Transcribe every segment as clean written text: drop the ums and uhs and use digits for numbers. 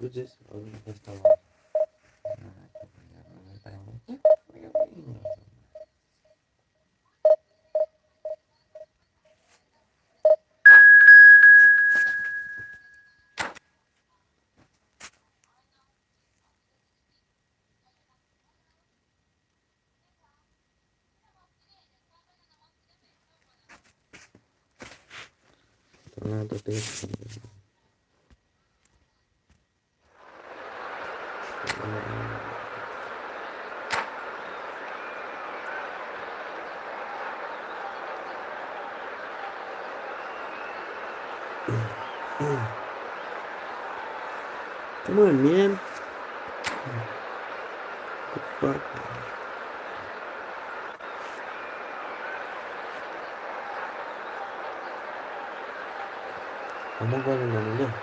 Entonces, ahorita estaba. Tornado texto. Come on, man. The fuck? I'm not going to know.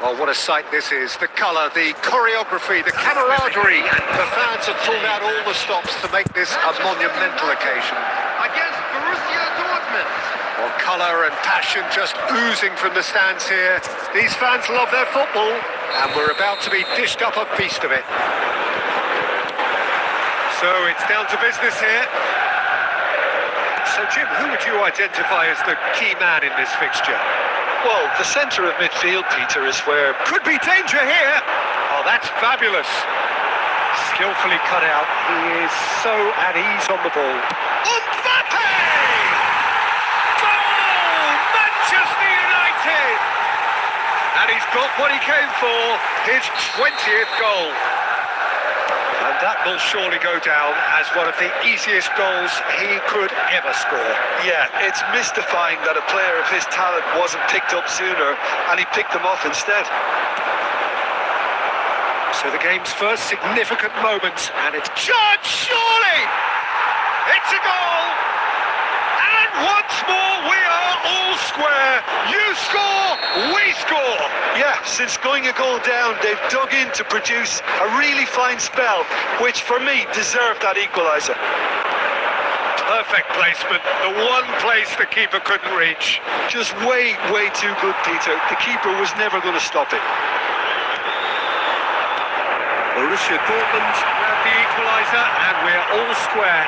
Oh, what a sight this is. The colour, the choreography, the camaraderie. The fans have pulled out all the stops to make this a monumental occasion. Against Borussia Dortmund. Well, colour and passion just oozing from the stands here. These fans love their football, and we're about to be dished up a feast of it. So it's down to business here. So, Jim, who would you identify as the key man in this fixture? Well, the centre of midfield, Peter, is where... Could be danger here! Oh, that's fabulous. Skillfully cut out. He is so at ease on the ball. Mbappe! Goal! Manchester United! And he's got what he came for, his 20th goal. And that will surely go down as one of the easiest goals he could ever score. Yeah, it's mystifying that a player of his talent wasn't picked up sooner, and he picked them off instead. So the game's first significant moments, and it's Judge, surely! It's a goal! And once more we are all square. You score, we score! Yeah, since going a goal down, they've dug in to produce a really fine spell, which for me deserved that equaliser. Perfect placement, the one place the keeper couldn't reach. Just way too good, Peter. The keeper was never going to stop it. Borussia Dortmund grab the equaliser, and we're all square.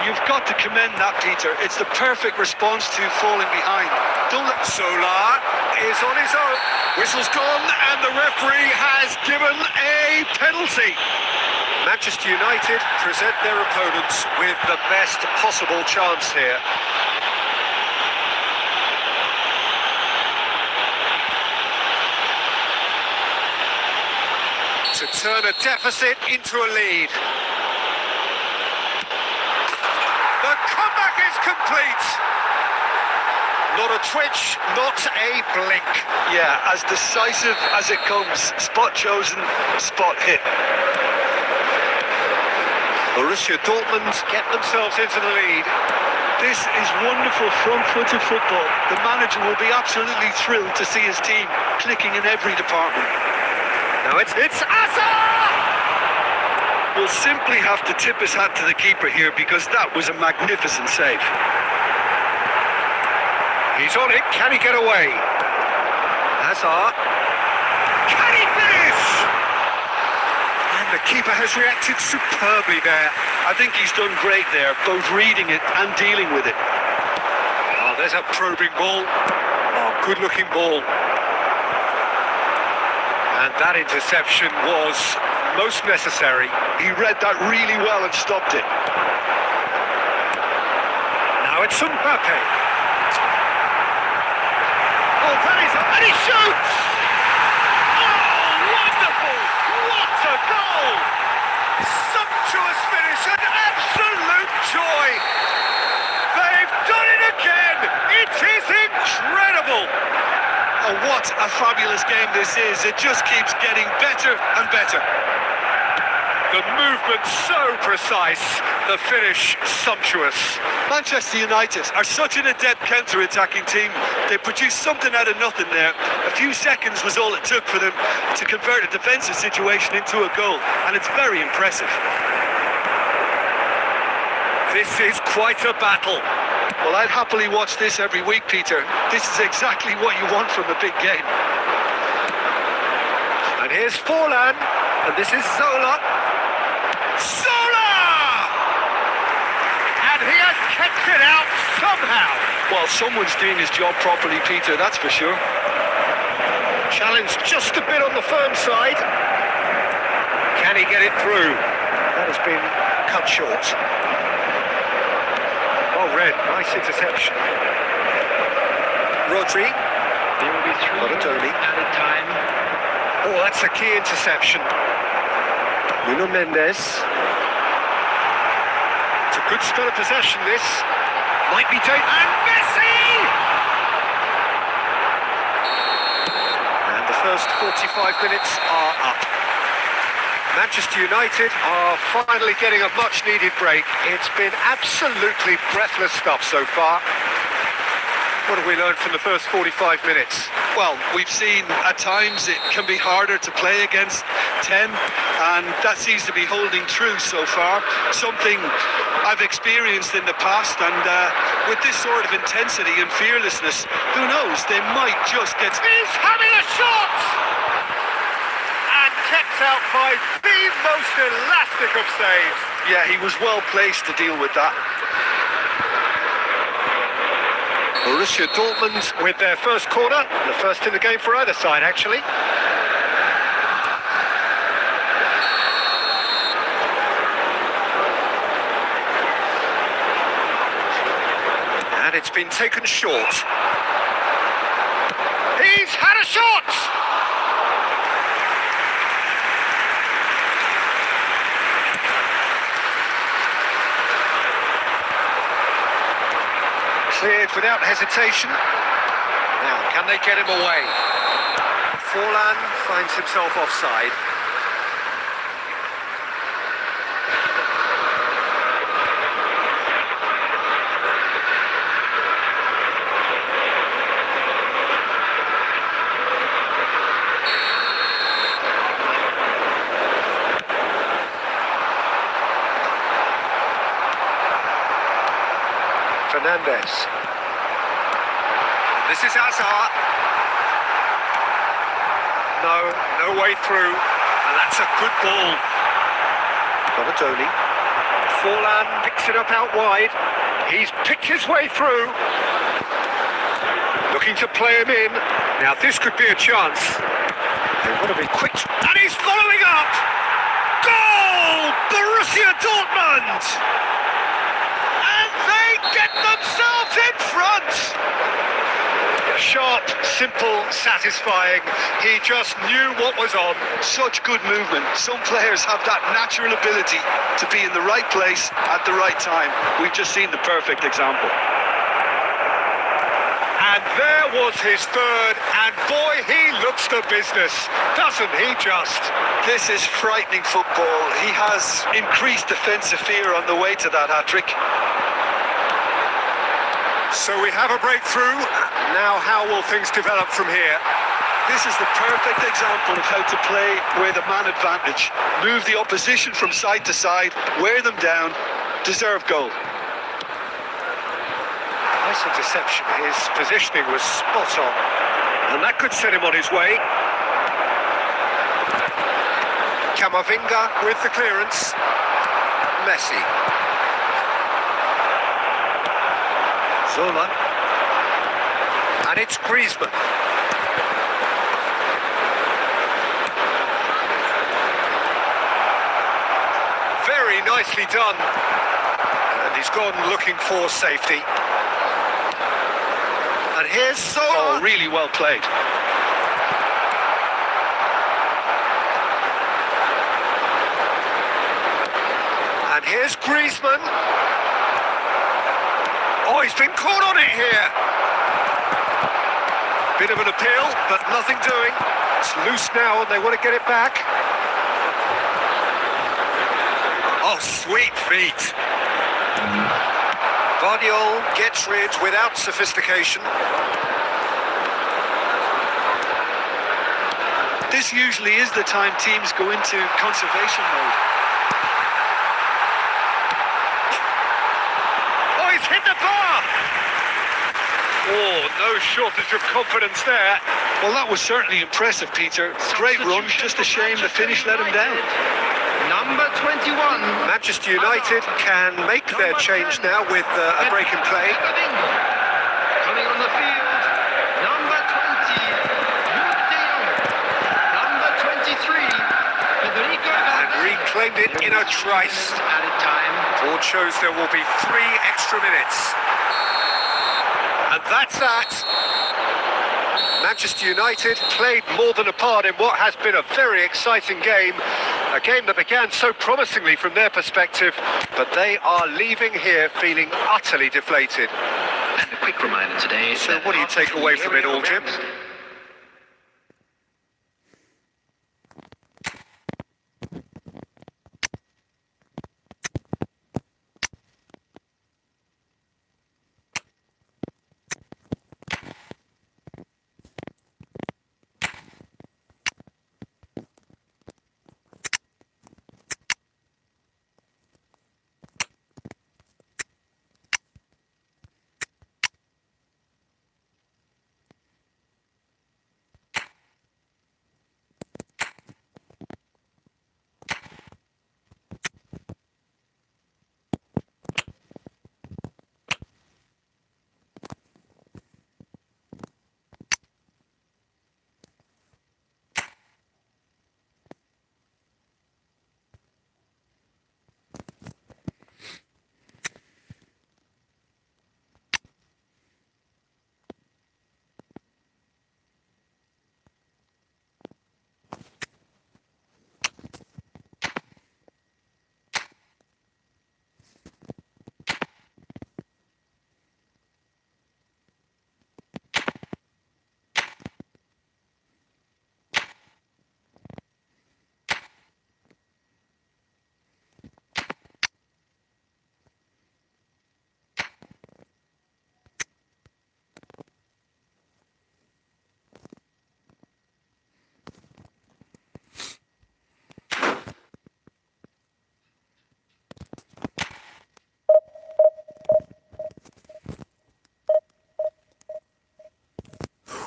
You've got to commend that, Peter. It's the perfect response to falling behind. Don't let... Solar is on his own. Whistle's gone, and the referee has given a penalty. Manchester United present their opponents with the best possible chance here. To turn a deficit into a lead. The comeback is complete. Not a twitch, not a blink. Yeah, as decisive as it comes. Spot chosen, spot hit. Borussia Dortmund get themselves into the lead. This is wonderful front-footed football. The manager will be absolutely thrilled to see his team clicking in every department. Now it's Asa! We'll simply have to tip his hat to the keeper here because that was a magnificent save. He's on it, can he get away? Hazard. Can he finish? And the keeper has reacted superbly there. I think he's done great there, both reading it and dealing with it. Oh, there's a probing ball. Oh, good-looking ball. And that interception was most necessary. He read that really well and stopped it. Now it's Mbappe. Oh, that is... And he shoots! Oh, wonderful! What a goal! Sumptuous finish and absolute joy! They've done it again! It is incredible! Oh, what a fabulous game this is. It just keeps getting better and better. The movement so precise, the finish sumptuous. Manchester United are such an adept counter-attacking team. They produced something out of nothing there. A few seconds was all it took for them to convert a defensive situation into a goal, and it's very impressive. This is quite a battle. Well, I'd happily watch this every week, Peter. This is exactly what you want from a big game. And here's Forlan, and this is Zola. Zola! And he has kept it out somehow. Well, someone's doing his job properly, Peter, that's for sure. Challenge just a bit on the firm side. Can he get it through? That has been cut short. Oh, Red, nice interception. Rodri. There will be 3 added time. Oh, that's a key interception. Nuno Mendes. It's a good spell of possession, this. Might be taken. And Messi! And the first 45 minutes are up. Manchester United are finally getting a much-needed break. It's been absolutely breathless stuff so far. What have we learned from the first 45 minutes? Well, we've seen at times it can be harder to play against 10, and that seems to be holding true so far. Something I've experienced in the past, and with this sort of intensity and fearlessness, who knows, they might just get... He's having a shot! And kept out by the most elastic of saves. Yeah, he was well placed to deal with that. Borussia Dortmund with their first corner, the first in the game for either side, actually. And it's been taken short. He's had a shot! Cleared without hesitation. Now, can they get him away? Forlan finds himself offside. Fernandez. This is Hazard. No way through. And that's a good ball. Donatoni. Forlan picks it up out wide. He's picked his way through. Looking to play him in. Now this could be a chance. They want to be quick. And he's following up. Goal! Borussia Dortmund! Get themselves in front! Sharp, simple, satisfying. He just knew what was on. Such good movement. Some players have that natural ability to be in the right place at the right time. We've just seen the perfect example. And there was his third, and boy, he looks the business, doesn't he just? This is frightening football. He has increased defensive fear on the way to that hat-trick. So we have a breakthrough. Now how will things develop from here? This is the perfect example of how to play with a man advantage. Move the opposition from side to side, wear them down, deserve goal. Nice interception. His positioning was spot on. And that could set him on his way. Camavinga with the clearance. Messi. Zola. And it's Griezmann. Very nicely done. And he's gone looking for safety. And here's Zola. Oh, really well played. And here's Griezmann. Oh, he's been caught on it here. Bit of an appeal, but nothing doing. It's loose now and they want to get it back. Oh, sweet feet. Vardiol gets rid without sophistication. This usually is the time teams go into conservation mode. Oh, he's hit the bar! Oh, no shortage of confidence there. Well, that was certainly impressive, Peter. Great run, just a shame the finish let him down. Number 21. Manchester United can make their change now with a break in play. Coming on the field, number 20, Luke de Jong. Number 23, Federico And Valverde. reclaimed it in a trice. Added time. Board shows there will be 3 extra minutes. And that's that. Manchester United played more than a part in what has been a very exciting game. A game that began so promisingly from their perspective, but they are leaving here feeling utterly deflated. And a quick reminder today. So what do you take away from it all, Jim?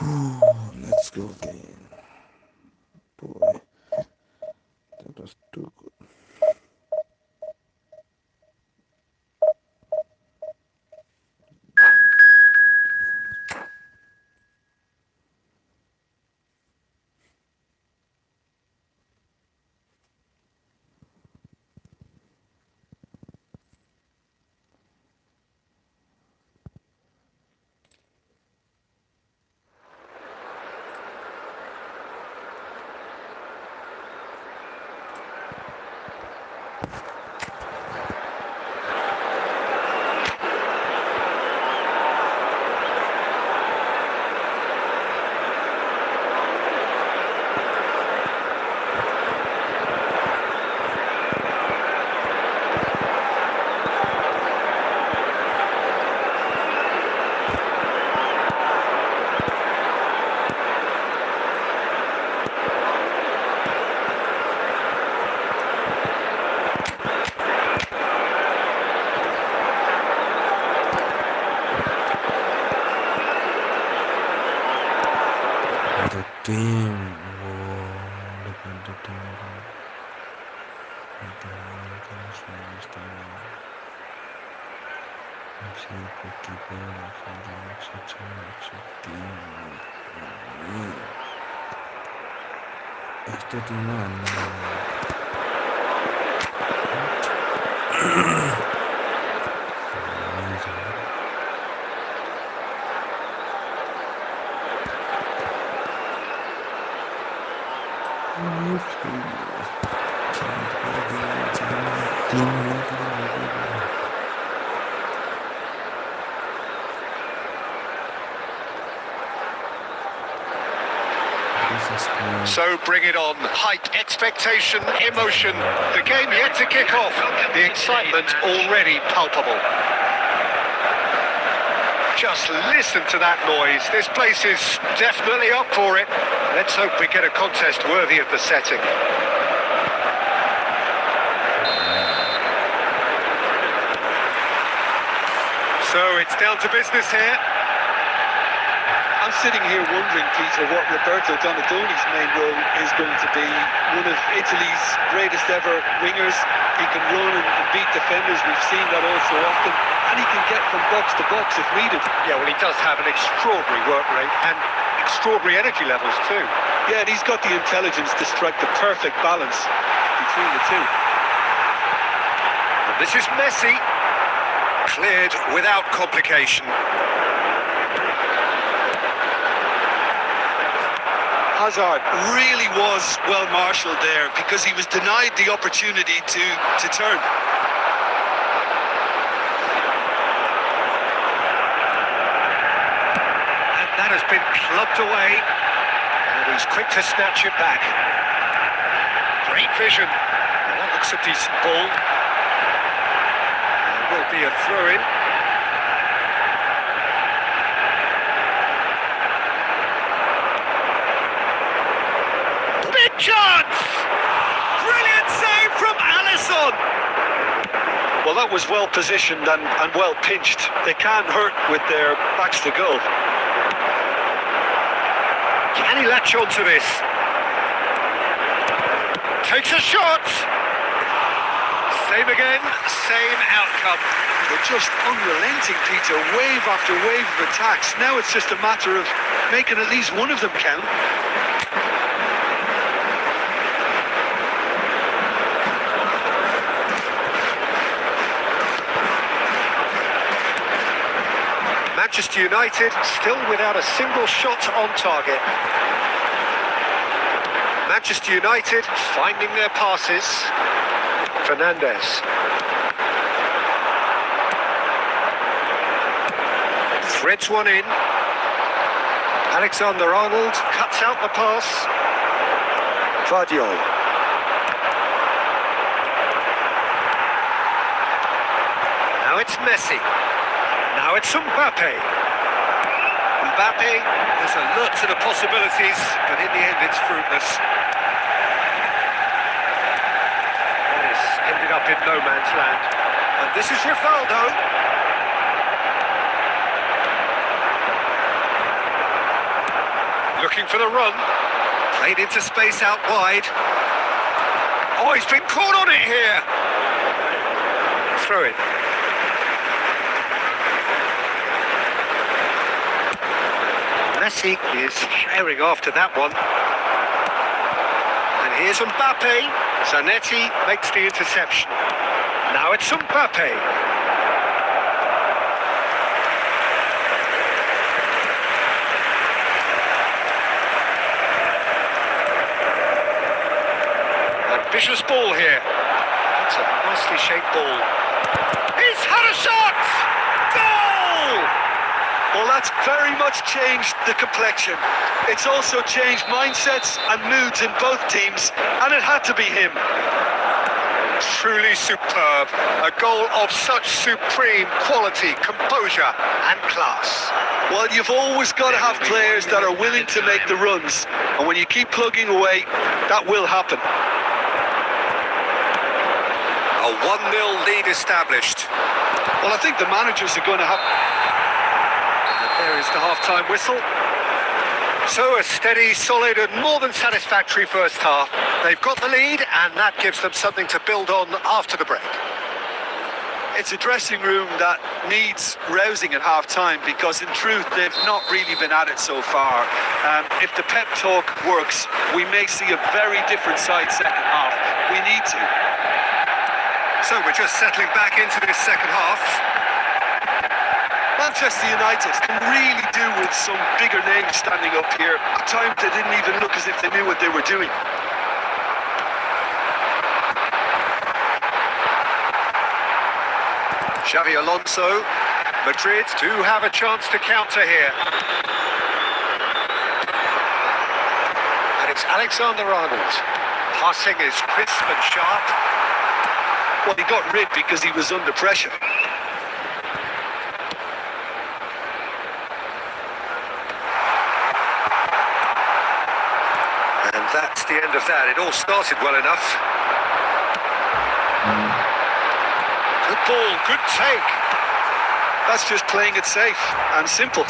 Let's go again. Boy, that was too good. The team. Whoa, look at the team. Este team, So bring it on. Hype, expectation, emotion. The game yet to kick off. The excitement already palpable. Just listen to that noise. This place is definitely up for it. Let's hope we get a contest worthy of the setting. So it's down to business here. I'm sitting here wondering, Peter, what Roberto Donadoni's main role is going to be. One of Italy's greatest ever wingers. He can run and beat defenders. We've seen that all so often. And he can get from box to box if needed. Yeah, well, he does have an extraordinary work rate and extraordinary energy levels too. Yeah, and he's got the intelligence to strike the perfect balance between the two. And this is Messi. Cleared without complication. Hazard really was well marshalled there because he was denied the opportunity to turn. And that has been clubbed away. And he's quick to snatch it back. Great vision. And that looks a decent ball. There will be a throw-in. Big chance! Brilliant save from Alisson! Well, that was well positioned and well pinched. They can't hurt with their backs to goal. Can he latch on to this? Takes a shot! Same again, same outcome. They're just unrelenting, Peter. Wave after wave of attacks. Now it's just a matter of making at least one of them count. Manchester United still without a single shot on target. Manchester United finding their passes. Fernandes. Threads one in. Alexander-Arnold cuts out the pass. Vardiol. Now it's Messi. Now it's Mbappe. Mbappe is alert to the possibilities, but in the end it's fruitless. That has ended up in no man's land. And this is Rivaldo. Looking for the run. Played into space out wide. Oh, he's been caught on it here. Throw it. Messi is sharing after that one. And here's Mbappe. Zanetti makes the interception. Now it's Mbappe. Ambitious ball here. That's a nicely shaped ball. He's had a shot! Goal! Well, that's very much changed the complexion. It's also changed mindsets and moods in both teams, and it had to be him. Truly superb. A goal of such supreme quality, composure and class. Well, you've always got to have players that are willing to make the runs, and when you keep plugging away, that will happen. A 1-0 lead established. Well, I think the managers are going to have... There is the half-time whistle. So a steady, solid and more than satisfactory first half. They've got the lead and that gives them something to build on after the break. It's a dressing room that needs rousing at half-time because in truth they've not really been at it so far. If the pep talk works, we may see a very different side second half. We need to. So we're just settling back into this second half. Manchester United can really do with some bigger names standing up here. At times they didn't even look as if they knew what they were doing. Xavi Alonso. Madrid do have a chance to counter here. And it's Alexander-Arnold. Passing is crisp and sharp. Well, he got rid because he was under pressure. And that's the end of that. It all started well enough. Good ball, good take. That's just playing it safe and simple.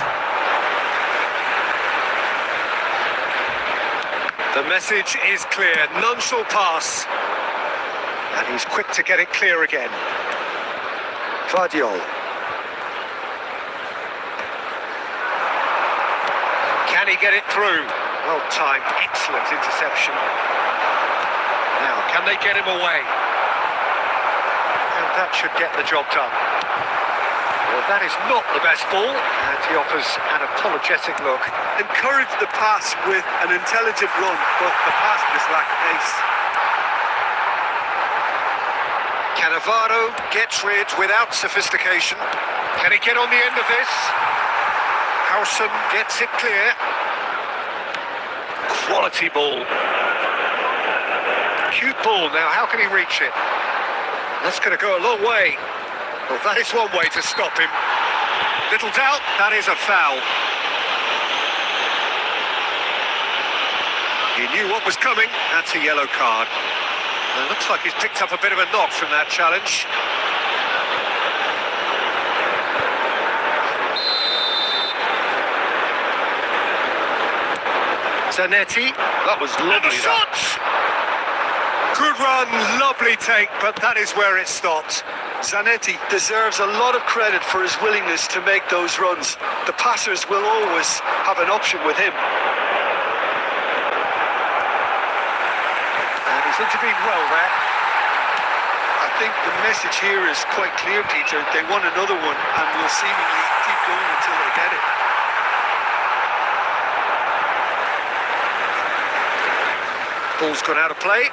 The message is clear, none shall pass. And he's quick to get it clear again. Vardiol. Can he get it through? Well timed, excellent interception. Now, can they get him away? And that should get the job done. Well, that is not the best ball, and he offers an apologetic look. Encourage the pass with an intelligent run, but the pass just lacked pace. Cannavaro gets rid without sophistication. Can he get on the end of this? Howson gets it clear. Quality ball. Cute ball. Now, how can he reach it? That's going to go a long way. Well, that is one way to stop him. Little doubt, that is a foul. He knew what was coming. That's a yellow card. And it looks like he's picked up a bit of a knock from that challenge. Zanetti, that was lovely. And the shot! Good run, lovely take, but that is where it stopped. Zanetti deserves a lot of credit for his willingness to make those runs. The passers will always have an option with him. And he's intervened well there. I think the message here is quite clear, Peter. They want another one and will seemingly keep going until they get it. Ball's gone out of play.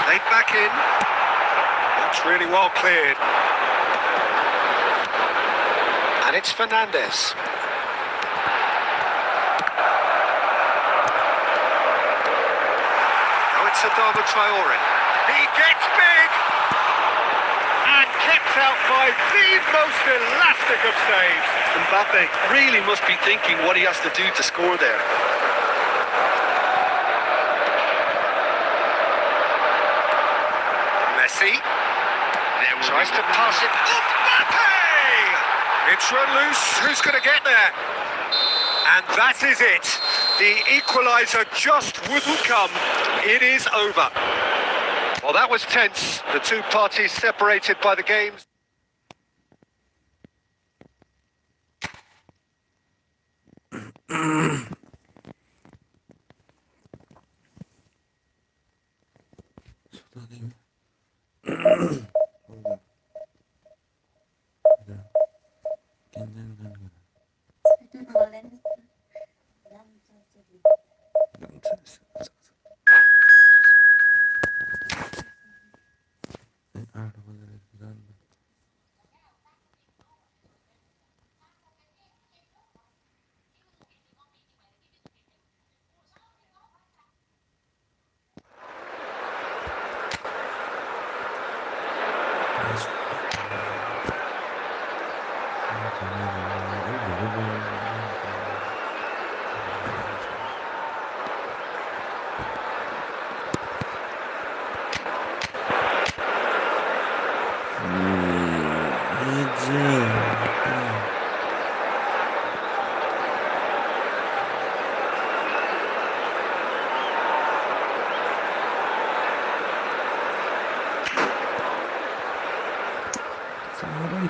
Played back in. That's really well cleared. And it's Fernandez. Now it's Adama Traore. He gets big! And kept out by the most elastic of saves. Mbappe really must be thinking what he has to do to score there. Messi tries to pass it. Mbappe! It's run loose. Who's going to get there? And that is it. The equaliser just wouldn't come. It is over. Well, that was tense. The two parties separated by the games.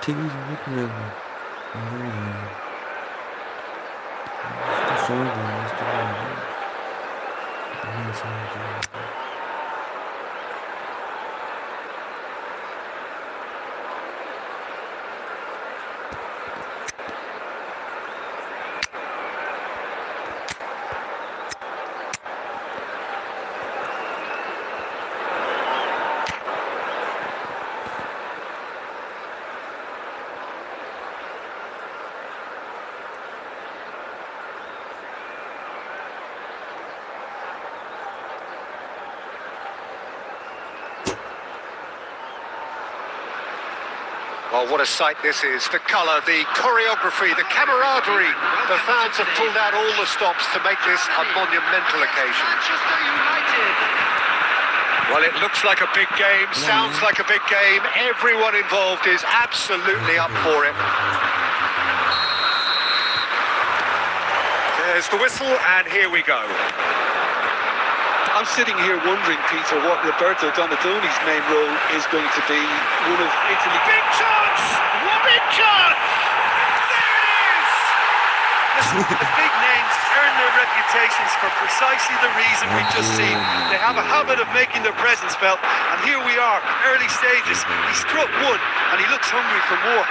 되게 좋거든요. Well, what a sight this is. The colour, the choreography, the camaraderie. The fans have pulled out all the stops to make this a monumental occasion. Manchester United. Well, it looks like a big game, sounds like a big game. Everyone involved is absolutely up for it. There's the whistle, and here we go. I'm sitting here wondering, Peter, what Roberto Donadoni's main role is going to be. One of Italy. Big chance! Big chance! There it is! The big names earn their reputations for precisely the reason we've just seen. They have a habit of making their presence felt, and here we are, early stages. He struck one, and he looks hungry for more.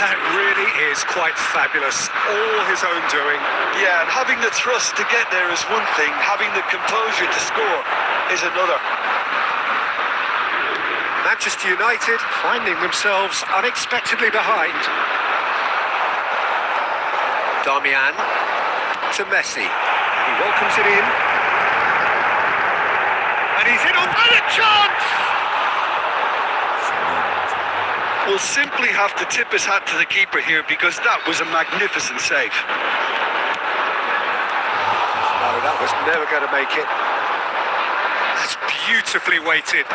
That really is quite fabulous. All his own doing. Yeah, and having the thrust to get there is one thing, having the composure to score is another. Manchester United finding themselves unexpectedly behind. Darmian to Messi. He welcomes it in. And he's in on a chance! We'll simply have to tip his hat to the keeper here because that was a magnificent save. No, that was never going to make it. That's beautifully weighted.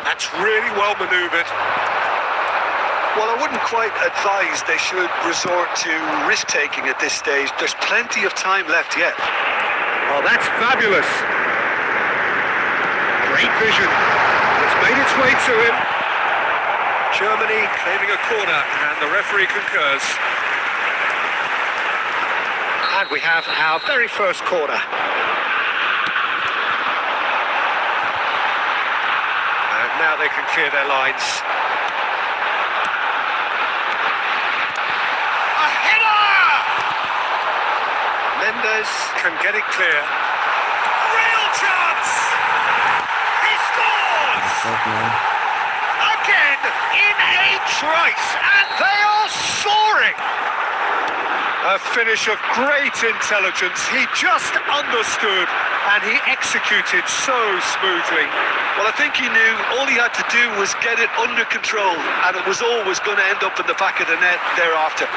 That's really well manoeuvred. Well, I wouldn't quite advise they should resort to risk-taking at this stage. There's plenty of time left yet. Oh, that's fabulous. Great vision. It's made its way to him. Germany claiming a corner, and the referee concurs. And we have our very first corner. And now they can clear their lines. A header! Mendes can get it clear. Real chance! Again, in a trice, and they are soaring! A finish of great intelligence. He just understood, and he executed so smoothly. Well, I think he knew all he had to do was get it under control, and it was always going to end up in the back of the net thereafter.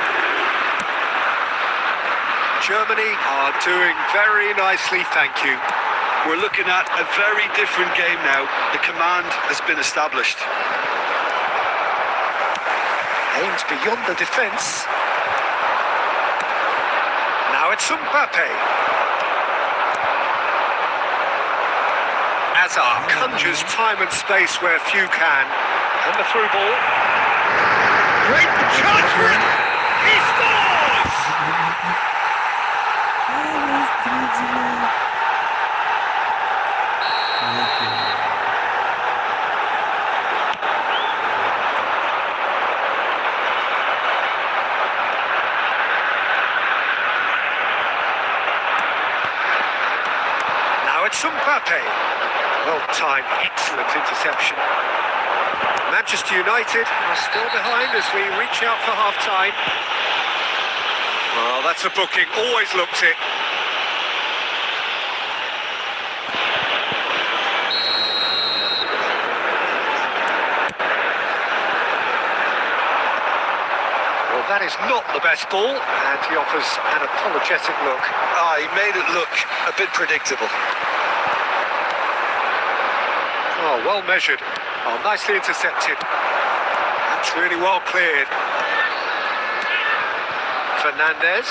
Germany are doing very nicely, thank you. We're looking at a very different game now. The command has been established. Aims beyond the defence. Now it's Mbappe. Hazard conjures time and space where few can. And the through ball. Great chance for him! He scores! It's Mbappe. Well timed, excellent interception. Manchester United are still behind as we reach out for half-time. Oh, that's a booking, always looked it. Well, that is not the best ball, and he offers an apologetic look. He made it look a bit predictable. Oh, well measured. Oh, nicely intercepted. That's really well cleared. Fernandez.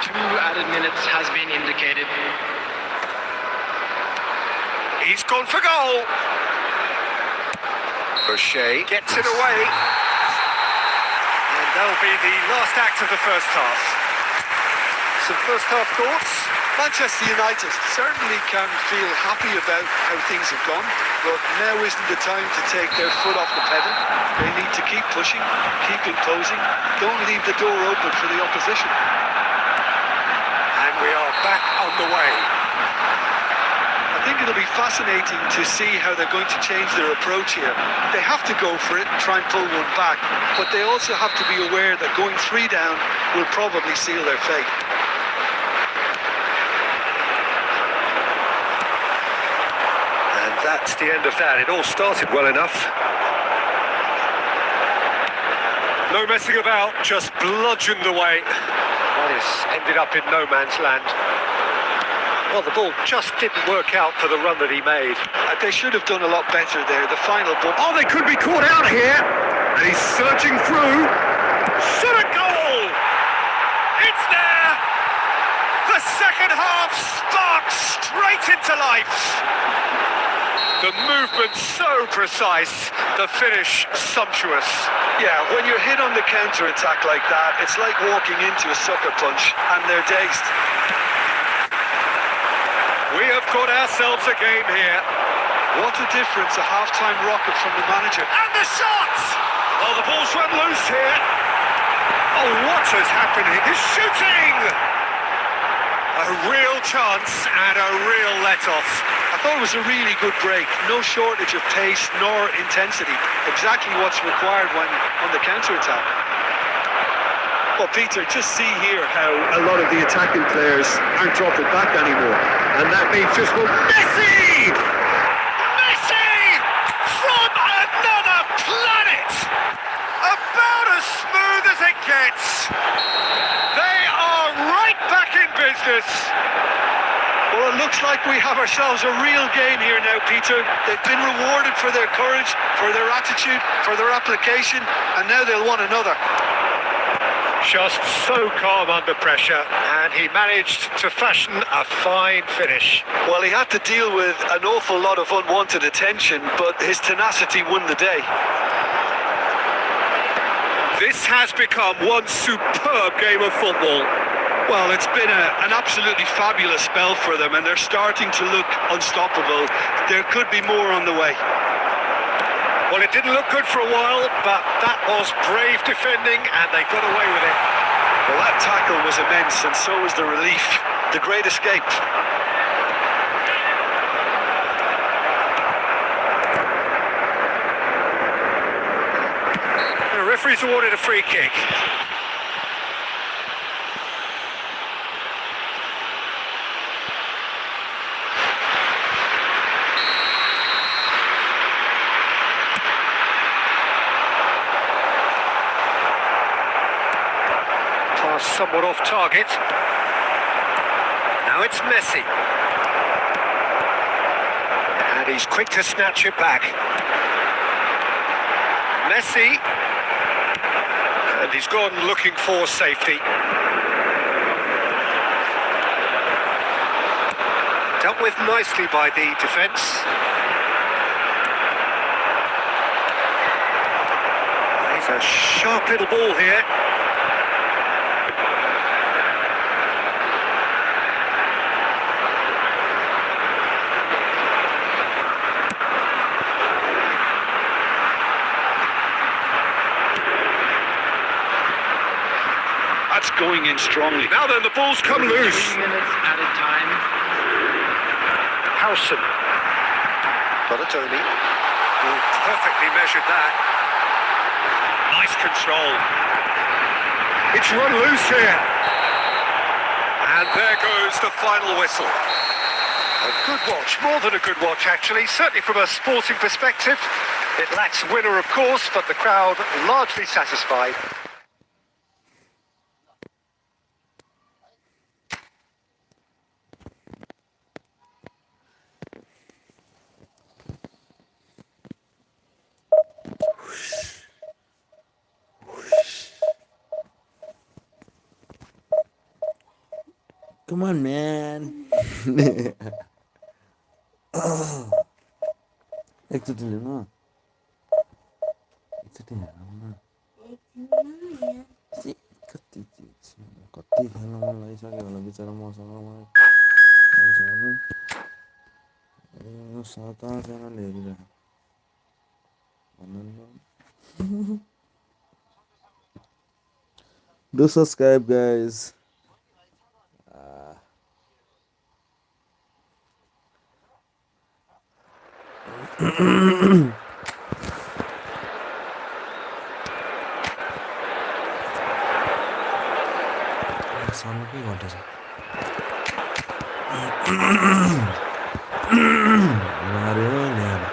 2 added minutes has been indicated. He's gone for goal. Boucher gets it away. And that'll be the last act of the first half. Some first half thoughts? Manchester United certainly can feel happy about how things have gone, but now isn't the time to take their foot off the pedal. They need to keep pushing, keep imposing, don't leave the door open for the opposition. And we are back on the way. I think it'll be fascinating to see how they're going to change their approach here. They have to go for it and try and pull one back, but they also have to be aware that going 3 down will probably seal their fate. That's the end of that. It all started well enough. No messing about, just bludgeoned away. That is ended up in no man's land. Well, the ball just didn't work out for the run that he made. They should have done a lot better there. The final ball. Oh, they could be caught out of here. And he's surging through. Shot a goal! It's there! The second half sparks straight into life. The movement so precise, the finish sumptuous. Yeah, when you're hit on the counter-attack like that, it's like walking into a sucker punch, and they're dazed. We have got ourselves a game here. What a difference, a half-time rocket from the manager. And the shot! Oh, the ball's run loose here. Oh, what has happened here? He's shooting! A real chance and a real let-off. I thought it was a really good break. No shortage of pace nor intensity. Exactly what's required when on the counter-attack. Well, Peter, just see here how a lot of the attacking players aren't dropping back anymore. And that means just one. Messi! Messi! From another planet! About as smooth as it gets. They are right back in business. Well, it looks like we have ourselves a real game here now, Peter. They've been rewarded for their courage, for their attitude, for their application, and now they'll want another. Just so calm under pressure, and he managed to fashion a fine finish. Well, he had to deal with an awful lot of unwanted attention, but his tenacity won the day. This has become one superb game of football. Well, it's been an absolutely fabulous spell for them, and they're starting to look unstoppable. There could be more on the way. Well, it didn't look good for a while, but that was brave defending, and they got away with it. Well, that tackle was immense, and so was the relief. The great escape. The referee's awarded a free kick. Somewhat off target. Now it's Messi. And he's quick to snatch it back. Messi. And he's gone looking for safety. Dealt with nicely by the defence. There's a sharp little ball here. Going in strongly. Now then, the ball's come loose. 3 minutes added time. Howson. Tony. Perfectly measured that. Nice control. It's run loose here. And there goes the final whistle. A good watch, more than a good watch actually, certainly from a sporting perspective. It lacks winner, of course, but the crowd largely satisfied. Come on, man. एकचोटि लिनु एकचोटि हेरौँ कति खेल्न मन लागिसक्यो होला बिचरा मसँग सात आठजनाले हेरिरहेको Do subscribe, guys. Mariana.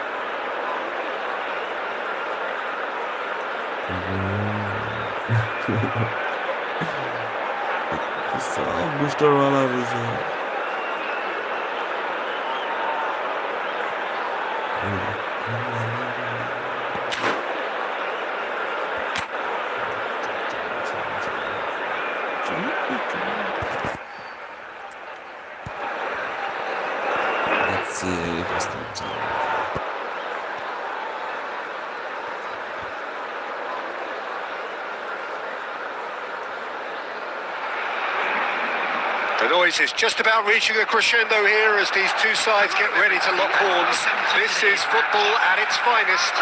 Só booster वाला विषय Let's see if it's The noise is just about reaching a crescendo here as these two sides get ready to lock horns. This is football at its finest.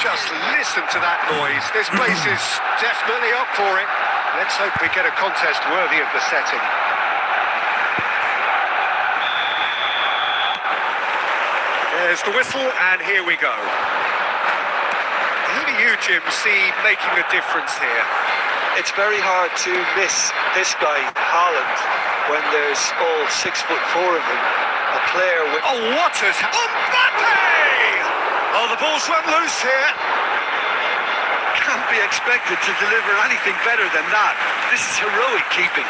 Just listen to that noise. This place is definitely up for it. Let's hope we get a contest worthy of the setting. There's the whistle, and here we go. Who do you, Jim, see making a difference here? It's very hard to miss this guy, Haaland, when there's all 6'4" of him. A player with... Oh, what has happened? Mbappe! Oh, the ball's run loose here. Can't be expected to deliver anything better than that. This is heroic keeping.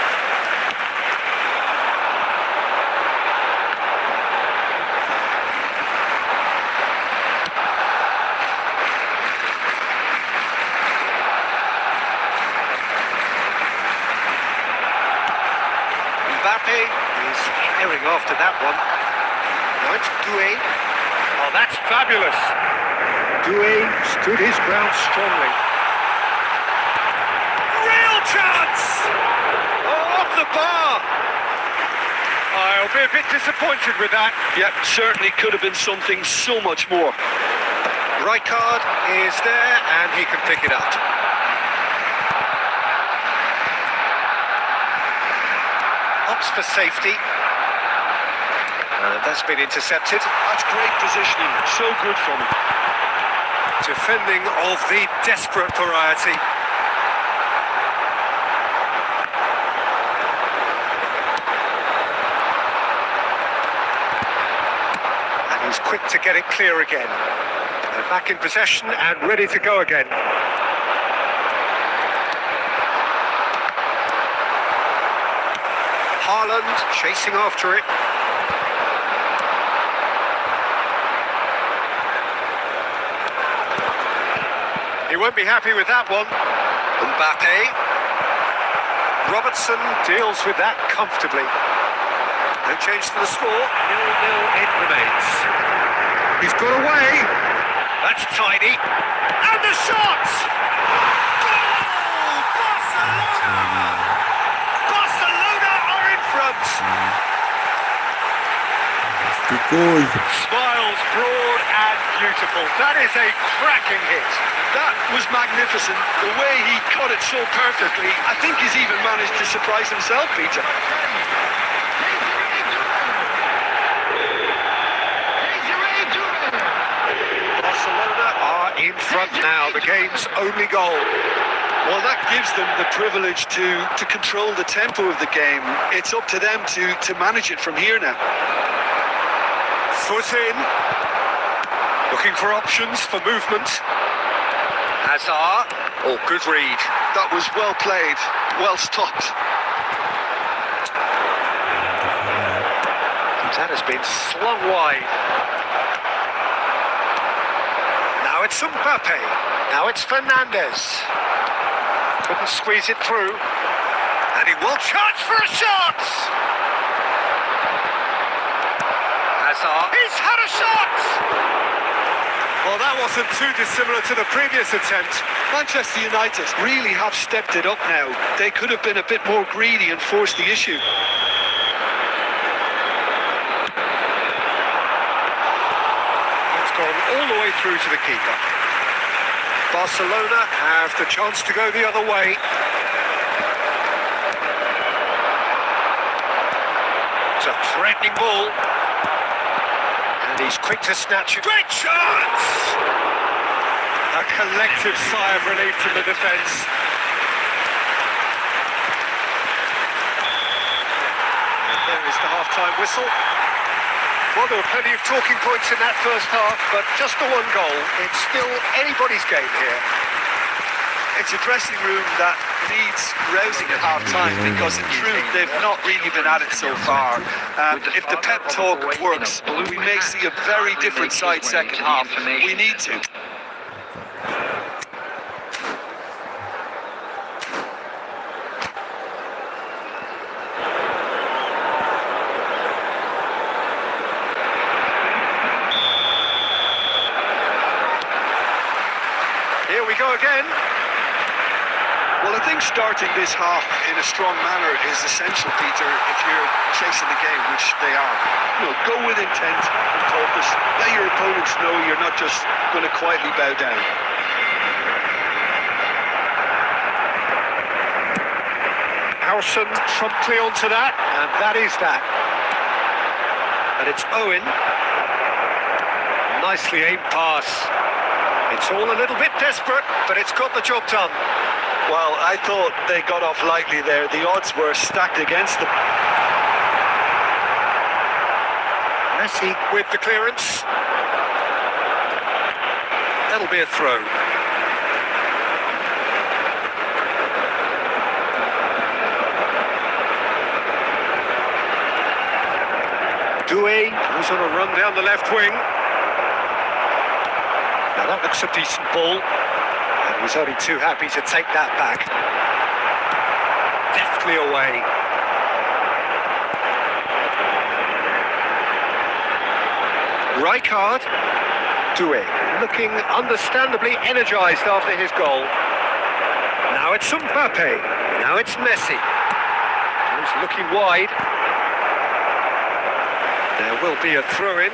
Mbappe is herring after that one. Now it's Doué. Oh, that's fabulous. Doué stood his ground strongly. Real chance! Oh, off the bar! I'll be a bit disappointed with that. Yep, certainly could have been something so much more. Rijkaard is there and he can pick it up. Ops for safety. That's been intercepted. That's great positioning, so good from him. Defending of the desperate variety. And he's quick to get it clear again. They're back in possession and ready to go again. Haaland chasing after it. He won't be happy with that one. Mbappe. Robertson deals with that comfortably. No change to the score. 0-0 it remains. He's got away. That's tidy. And the shot! Goal! Barcelona! Barcelona are in front. Smiles broad and beautiful. That is a cracking hit. That was magnificent. The way he caught it so perfectly. I think he's even managed to surprise himself, Peter. Barcelona are in front now. The game's only goal. Well, that gives them the privilege to control the tempo of the game. It's up to them to manage it from here now. Foot in. Looking for options for movement. Hazard. Oh, good read. That was well played, well stopped. That has been slung wide. Now it's Mbappe. Now it's Fernandes. Couldn't squeeze it through. And he will charge for a shot! Hazard. He's had a shot! Well, that wasn't too dissimilar to the previous attempt. Manchester United really have stepped it up now. They could have been a bit more greedy and forced the issue. It's gone all the way through to the keeper. Barcelona have the chance to go the other way. It's a threatening ball. And he's quick to snatch it. Great chance! A collective sigh of relief from the defence. There is the half-time whistle. Well, there were plenty of talking points in that first half, but just the one goal. It's still anybody's game here. It's a dressing room that needs rousing at half-time because in truth they've not really been at it so far. If the pep talk works, we may see a very different side second half. We need to. Here we go again. Well, I think starting this half in a strong manner is essential, Peter, if you're chasing the game, which they are. You know, go with intent and purpose. Let your opponents know you're not just going to quietly bow down. Harrison promptly onto that, and that is that. And it's Owen. Nicely aimed pass. It's all a little bit desperate, but it's got the job done. Well, I thought they got off lightly there. The odds were stacked against them. Messi with the clearance. That'll be a throw. Doué, who's on a run down the left wing. Now that looks a decent ball. And he's only too happy to take that back. Deftly away. Rijkaard. Doué, looking understandably energised after his goal. Now it's Mbappe. Now it's Messi. He's looking wide. There will be a throw-in.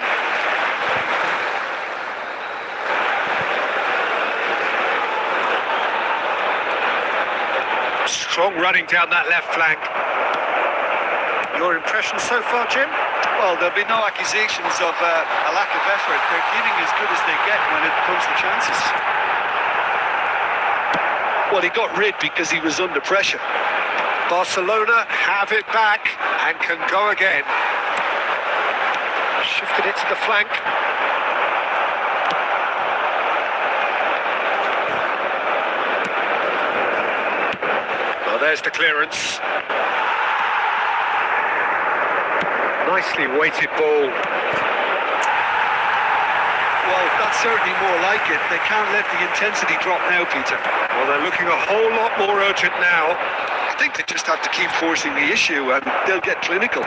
Strong running down that left flank. Your impression so far, Jim? Well, there'll be no accusations of a lack of effort. They're giving as good as they get when it comes to chances. Well, he got rid because he was under pressure. Barcelona have it back and can go again. Shifted it to the flank. Well, there's the clearance. Nicely weighted ball. Well, that's certainly more like it. They can't let the intensity drop now, Peter. Well, they're looking a whole lot more urgent now. I think they just have to keep forcing the issue and they'll get clinical.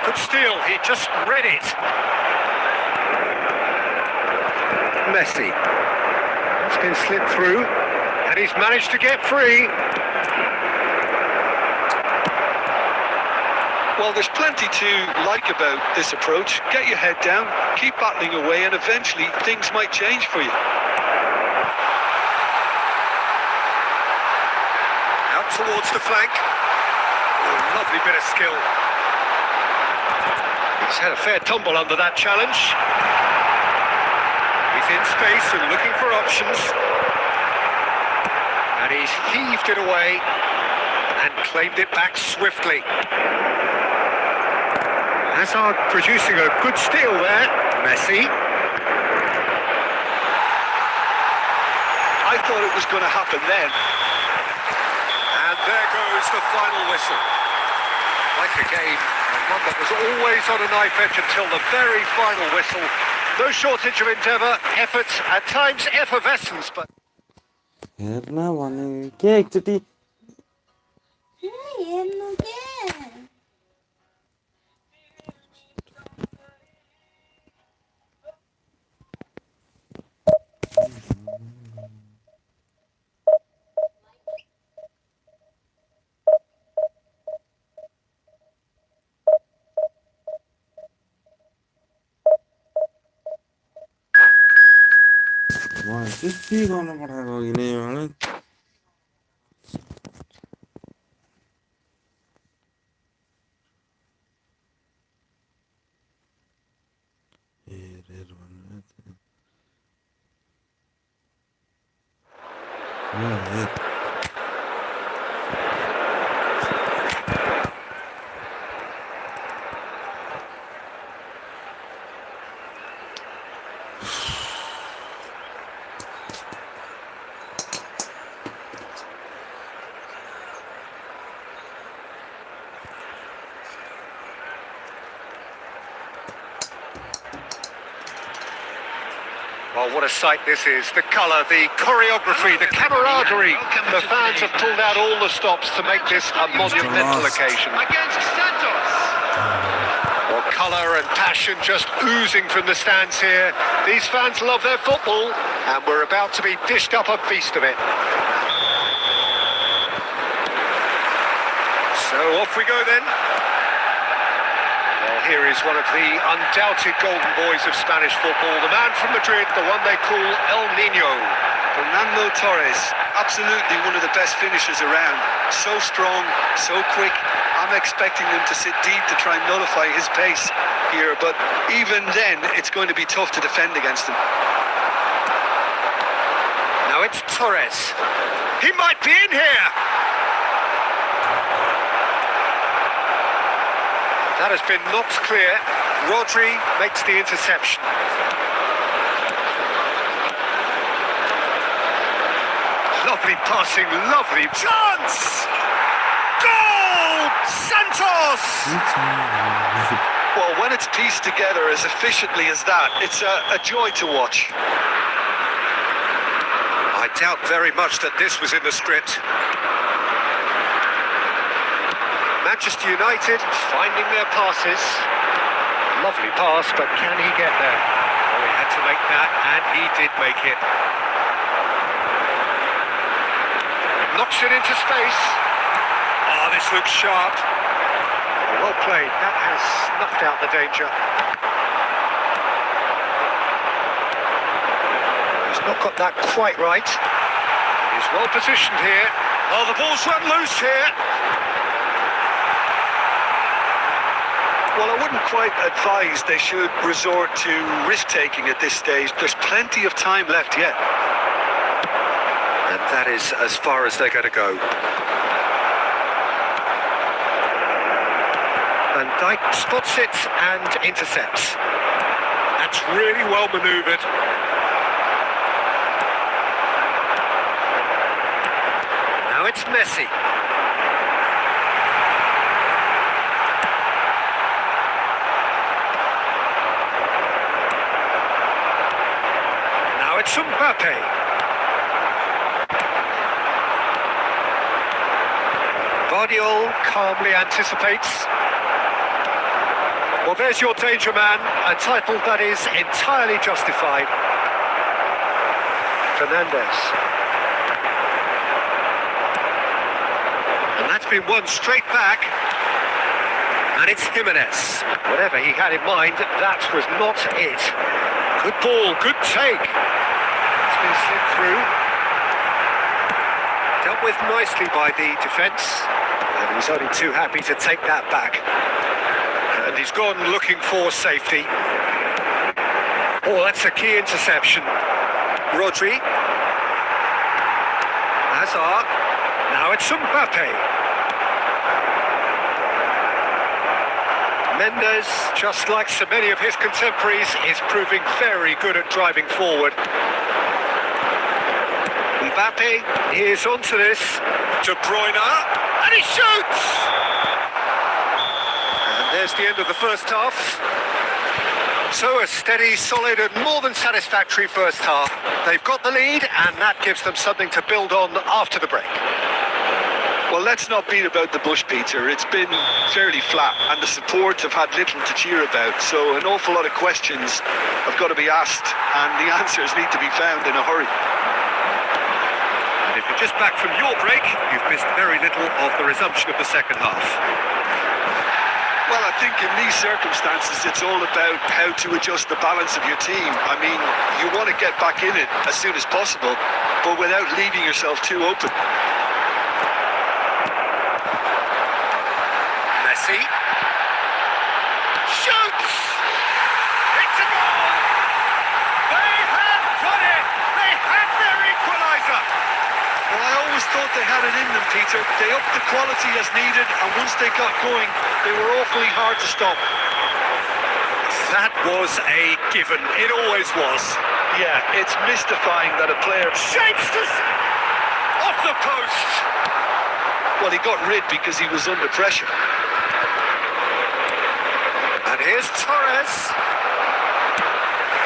Good steal, he just read it. Messi. It's been slipped through, and he's managed to get free. Well, there's plenty to like about this approach. Get your head down, keep battling away, and eventually things might change for you. Out towards the flank. Oh, lovely bit of skill. He's had a fair tumble under that challenge. He's in space and looking for options. And he's heaved it away and claimed it back swiftly. Hazard producing a good steal there. Messi. I thought it was going to happen then. And there goes the final whistle. Like a game, and one that was always on a knife edge until the very final whistle. No shortage of endeavour, effort, at times effervescence, but... हेर्न भने के एकचोटि हेर्नु के चुप्पी गर्न पठाएको किन मलाई हेर भनेर Well, what a sight this is. The colour, the choreography, the camaraderie. The fans have pulled out all the stops to make this a monumental occasion. Against Santos. Well, colour and passion just oozing from the stands here. These fans love their football, and we're about to be dished up a feast of it. So off we go then. Well, here is one of the undoubted golden boys of Spanish football, the man from Madrid, the one they call El Nino. Fernando Torres, absolutely one of the best finishers around. So strong, so quick. I'm expecting them to sit deep to try and nullify his pace here, but even then, it's going to be tough to defend against him. Now it's Torres. He might be in here. That has been knocked clear. Rodri makes the interception. Lovely passing, lovely chance! Goal! Santos! Well, when it's pieced together as efficiently as that, it's a joy to watch. I doubt very much that this was in the script. Manchester United finding their passes. Lovely pass, but can he get there? Oh, he had to make that, and he did make it. Knocks it into space. Oh, this looks sharp. Well played. That has snuffed out the danger. He's not got that quite right. He's well positioned here. Oh, the ball's run loose here. Well, I wouldn't quite advise they should resort to risk-taking at this stage. There's plenty of time left yet. And that is as far as they're going to go. Van Dijk spots it and intercepts. That's really well manoeuvred. Now it's Messi. Now it's Mbappe. Guardiola calmly anticipates. Well, there's your danger man, a title that is entirely justified. Fernandez. And that's been won straight back. And it's Jimenez. Whatever he had in mind, that was not it. Good ball, good take. It's been slipped through. Dealt with nicely by the defence. And he's only too happy to take that back. And he's gone looking for safety. Oh, that's a key interception. Rodri. Hazard. Now it's Mbappe. Mendes, just like so many of his contemporaries, is proving very good at driving forward. Mbappe is onto this. De Bruyne, and he shoots! And there's the end of the first half. So a steady, solid and more than satisfactory first half. They've got the lead and that gives them something to build on after the break. Well, let's not beat about the bush, Peter. It's been fairly flat and the supports have had little to cheer about. So an awful lot of questions have got to be asked and the answers need to be found in a hurry. And if you're just back from your break, you've missed very little of the resumption of the second half. Well, I think in these circumstances, it's all about how to adjust the balance of your team. I mean, you want to get back in it as soon as possible, but without leaving yourself too open. Messi. Shoots! It's a goal! They have done it! They have their equaliser! Well, I always thought they had it in them, Peter. They upped the quality as needed, and once they got going, they were awfully hard to stop. That was a given. It always was. Yeah, it's mystifying that a player Shapes off the post. well, he got rid because he was under pressure. And here's Torres.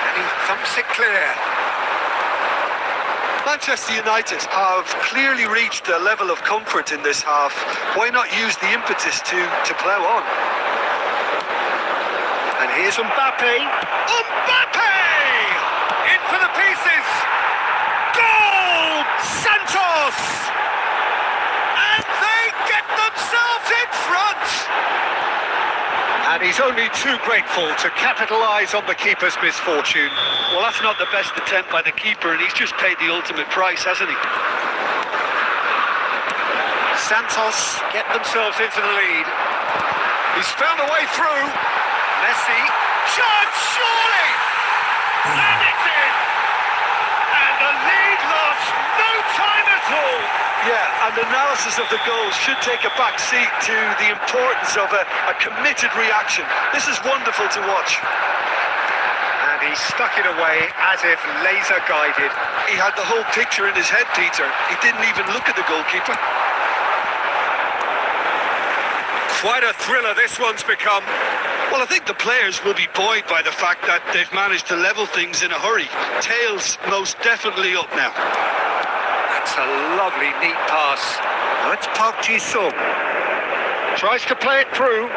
And he thumps it clear. Manchester United have clearly reached a level of comfort in this half. Why not use the impetus to plough on? And here's Mbappe. Mbappe! In for the pieces. Goal! Santos! And they get themselves in front. And he's only too grateful to capitalise on the keeper's misfortune. Well, that's not the best attempt by the keeper, and he's just paid the ultimate price, hasn't he? Santos get themselves into the lead. He's found a way through. Messi, chance surely! And it's in! And the lead lost no time at all! Yeah, and analysis of the goal should take a back seat to the importance of a committed reaction. This is wonderful to watch. And he stuck it away as if laser guided. He had the whole picture in his head, Peter. He didn't even look at the goalkeeper. Quite a thriller this one's become. Well, I think the players will be buoyed by the fact that they've managed to level things in a hurry. Tails most definitely up now. That's a lovely, neat pass. Now it's Park Ji-sung. Tries to play it through.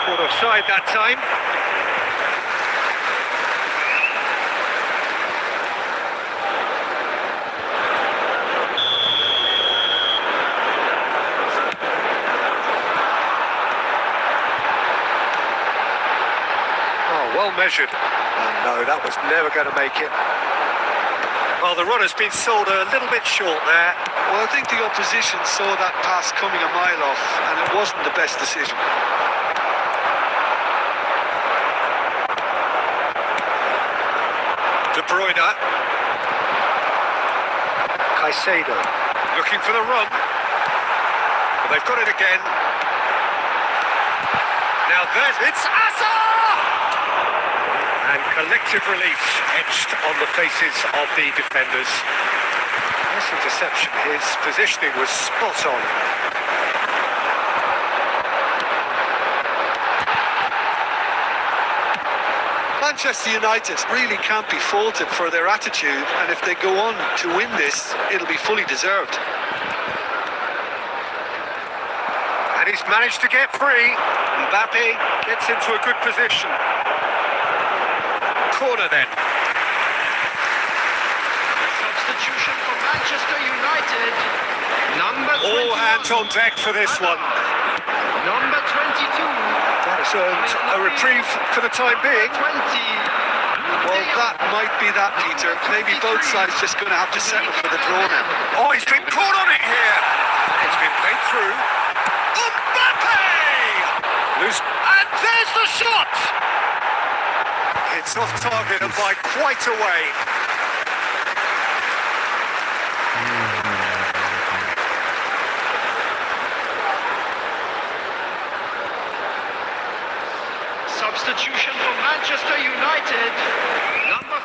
Caught offside that time. Oh, well measured. Oh no, that was never going to make it. Well, the runner's been sold a little bit short there. Well, I think the opposition saw that pass coming a mile off, and it wasn't the best decision. De Bruyne. Caicedo. Looking for the run. Well, they've got it again. Now it's Asa! And collective relief etched on the faces of the defenders. Nice interception. His positioning was spot on. Manchester United really can't be faulted for their attitude, and if they go on to win this, it'll be fully deserved. And he's managed to get free. Mbappe gets into a good position. Corner then. Substitution for Manchester United. Number 21. All hands on deck for this one. Number 22. That has earned a reprieve for the time being. 20. Well, that might be that, Peter. Maybe both sides just going to have to settle for the draw now. Oh, he's been caught on it here. It's been played through. Mbappe! Loose. And there's the shot! It's off target and by quite a way. Substitution for Manchester United. Number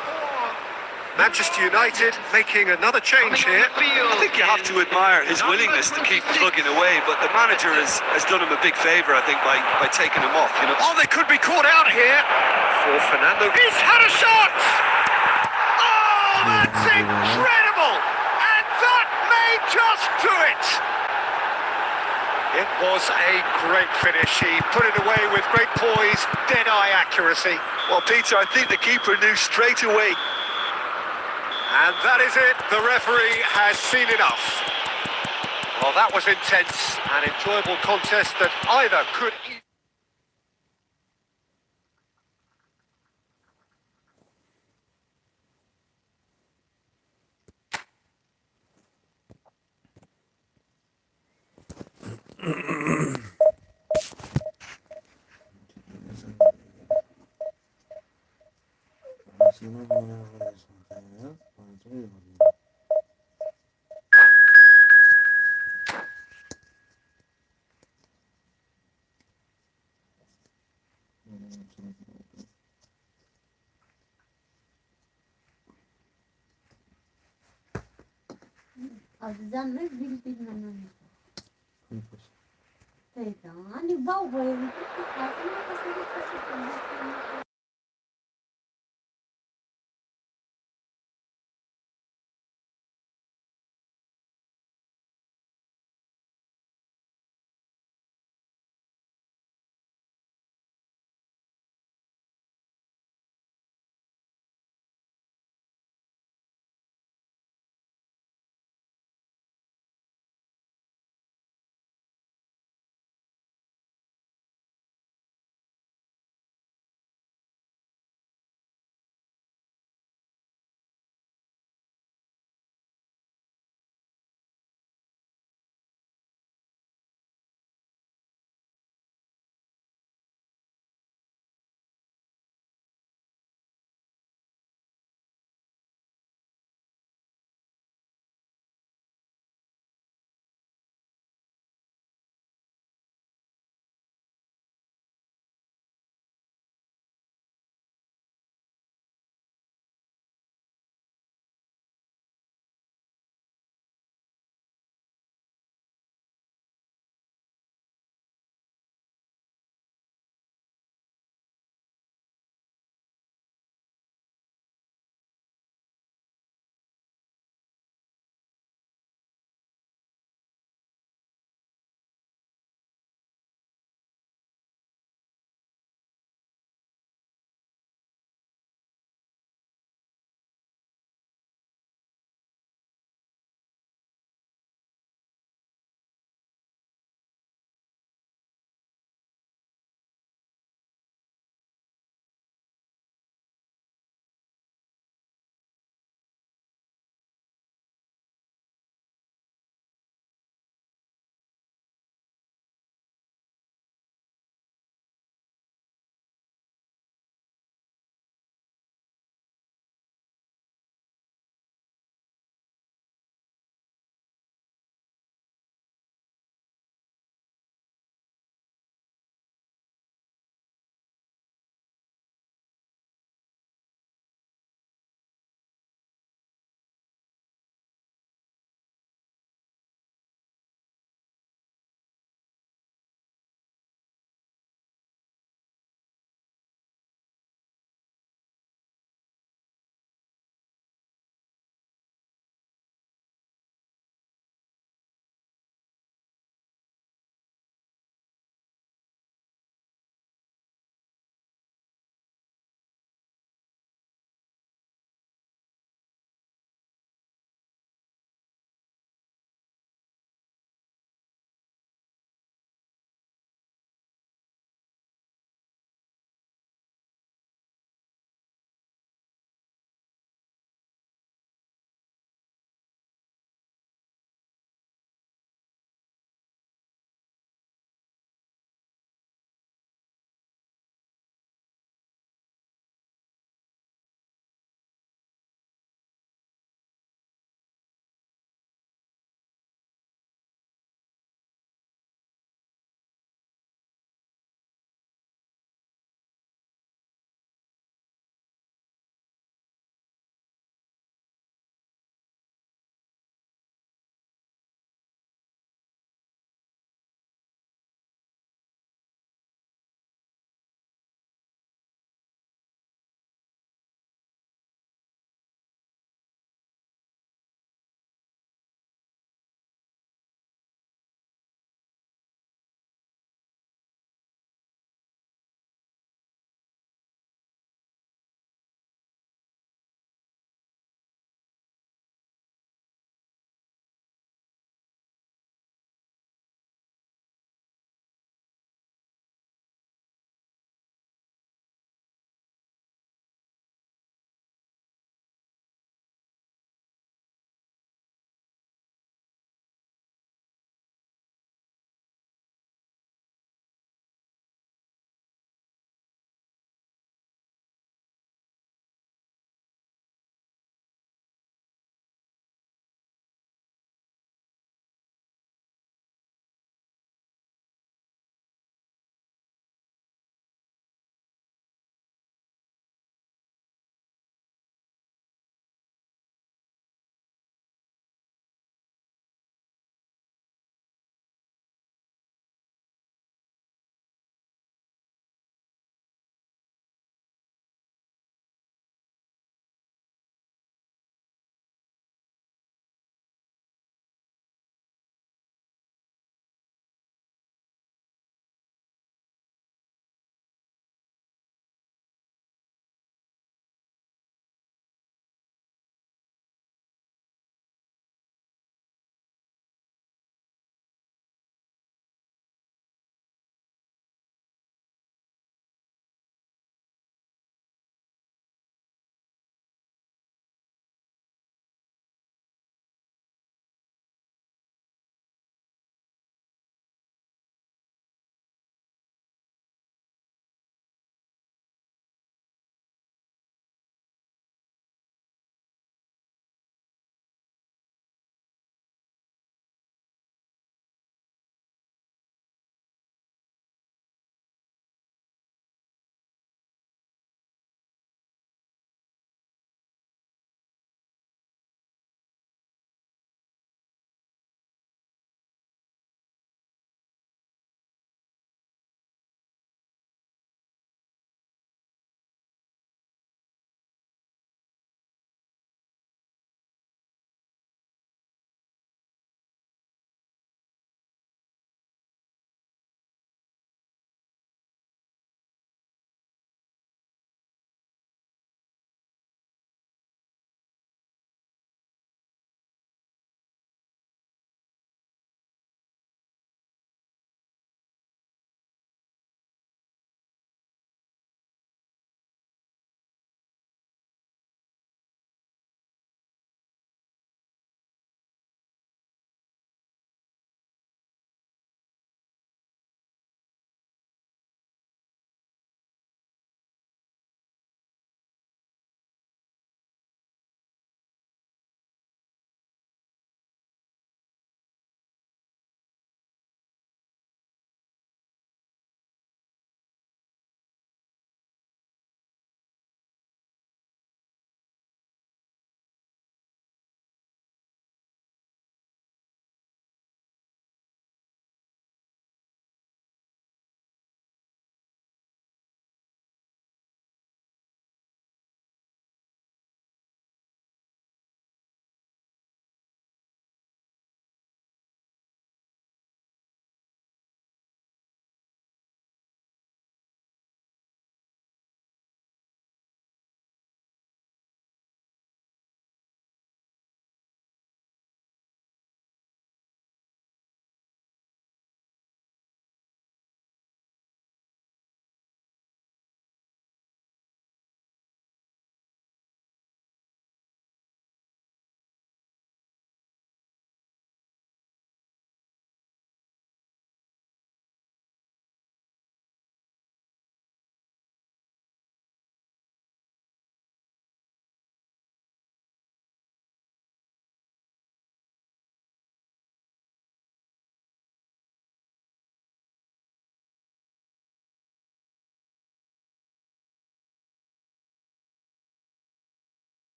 4. Manchester United making another change here. I think you have to admire his willingness to keep plugging away, but the manager has done him a big favour, I think, by taking him off. You know. Oh, they could be caught out here. For Fernando. He's had a shot! Oh, that's incredible! And that may just do it! It was a great finish. He put it away with great poise, dead-eye accuracy. Well, Peter, I think the keeper knew straight away. And that is it. The referee has seen enough. Well, that was intense, an enjoyable contest that either could... Si no pudiera con responsabilidad, con todo y con Azizanlar bilmem. Foi. Então, animal, vai. Assim,